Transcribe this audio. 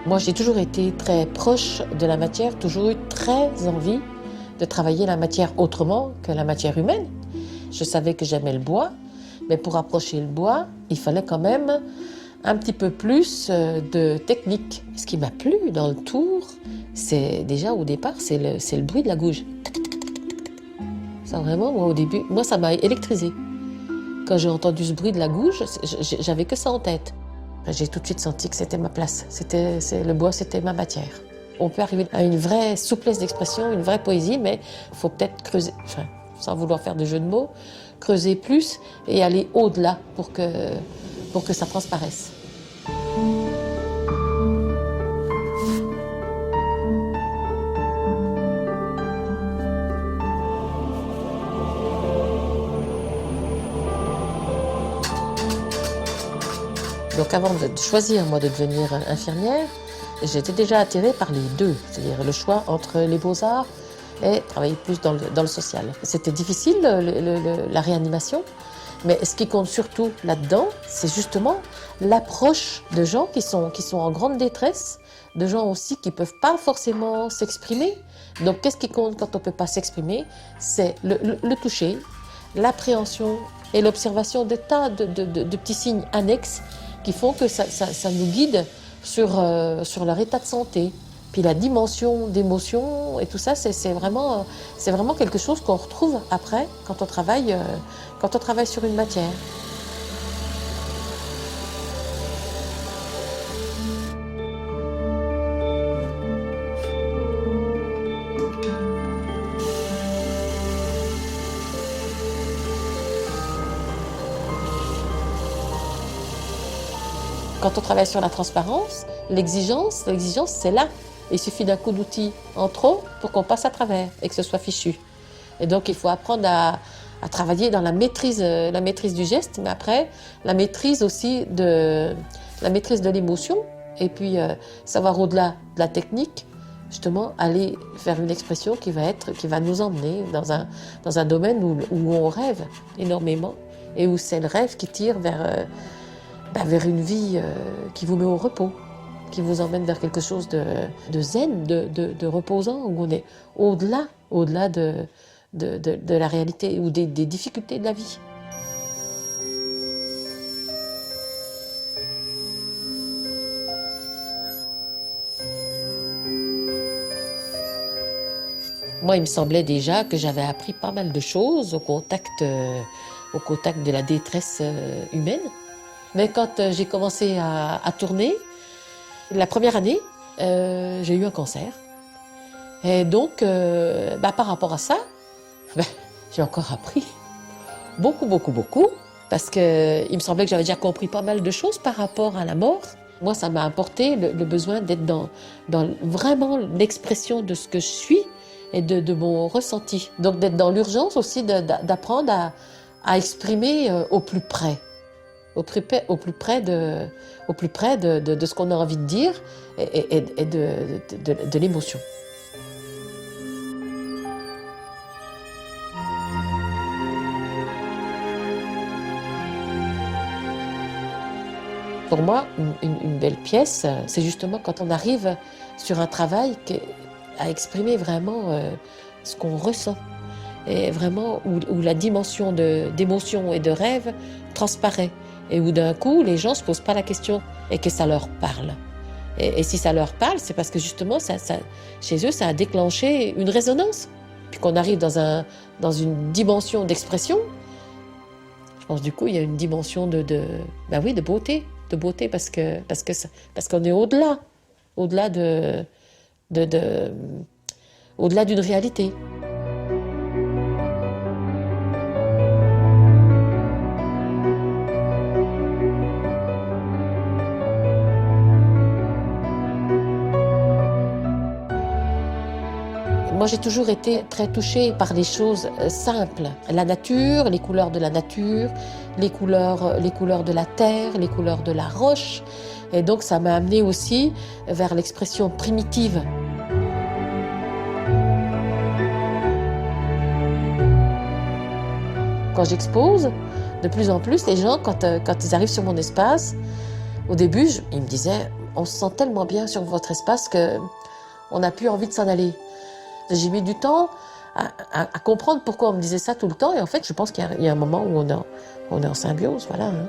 Moi, j'ai toujours été très proche de la matière, toujours eu très envie de travailler la matière autrement que la matière humaine. Je savais que j'aimais le bois, mais pour approcher le bois, il fallait quand même un petit peu plus de technique. Ce qui m'a plu dans le tour, c'est déjà au départ, c'est le bruit de la gouge. Ça vraiment, moi au début, ça m'a électrisé. Quand j'ai entendu ce bruit de la gouge, j'avais que ça en tête. J'ai tout de suite senti que c'était ma place. Le bois, c'était ma matière. On peut arriver à une vraie souplesse d'expression, une vraie poésie, mais il faut peut-être creuser, sans vouloir faire de jeu de mots, creuser plus et aller au-delà pour que ça transparaisse. Donc avant de choisir, moi, de devenir infirmière, j'étais déjà attirée par les deux, c'est-à-dire le choix entre les beaux-arts et travailler plus dans le social. C'était difficile, la réanimation, mais ce qui compte surtout là-dedans, c'est justement l'approche de gens qui sont en grande détresse, de gens aussi qui ne peuvent pas forcément s'exprimer. Donc qu'est-ce qui compte quand on ne peut pas s'exprimer? C'est le toucher, l'appréhension et l'observation des tas de petits signes annexes qui font que ça nous guide sur leur état de santé. Puis la dimension d'émotion et tout ça, c'est vraiment quelque chose qu'on retrouve après quand on travaille sur une matière. Quand on travaille sur la transparence, l'exigence, c'est là. Il suffit d'un coup d'outil en trop pour qu'on passe à travers et que ce soit fichu. Et donc, il faut apprendre à travailler dans la maîtrise du geste, mais après, la maîtrise aussi de l'émotion. Et puis, savoir au-delà de la technique, justement, aller faire une expression qui va nous emmener dans un domaine où on rêve énormément et où c'est le rêve qui tire vers une vie qui vous met au repos, qui vous emmène vers quelque chose de zen, de reposant, où on est au-delà de la réalité ou des difficultés de la vie. Moi, il me semblait déjà que j'avais appris pas mal de choses au contact de la détresse humaine. Mais quand j'ai commencé à tourner, la première année, j'ai eu un cancer. Et donc, par rapport à ça, j'ai encore appris beaucoup, parce qu'il me semblait que j'avais déjà compris pas mal de choses par rapport à la mort. Moi, ça m'a apporté le besoin d'être dans vraiment l'expression de ce que je suis et de mon ressenti. Donc d'être dans l'urgence aussi, d'apprendre à exprimer au plus près. Au plus près de ce qu'on a envie de dire et de l'émotion. Pour moi, une belle pièce, c'est justement quand on arrive sur un travail à exprimer vraiment ce qu'on ressent. Et vraiment où la dimension d'émotion et de rêve transparaît. Et où d'un coup, les gens ne se posent pas la question et que ça leur parle. Et si ça leur parle, c'est parce que justement, chez eux, ça a déclenché une résonance. Puis qu'on arrive dans une dimension d'expression, je pense du coup, il y a une dimension de beauté. De beauté parce qu'on est au-delà d'une réalité. Moi, j'ai toujours été très touchée par les choses simples. La nature, les couleurs de la nature, les couleurs de la terre, les couleurs de la roche. Et donc, ça m'a amenée aussi vers l'expression primitive. Quand j'expose, de plus en plus, les gens, quand ils arrivent sur mon espace, au début, ils me disaient On se sent tellement bien sur votre espace qu'on n'a plus envie de s'en aller. J'ai mis du temps à comprendre pourquoi on me disait ça tout le temps. Et en fait, je pense qu'il y a un moment où on est en symbiose, voilà. Hein.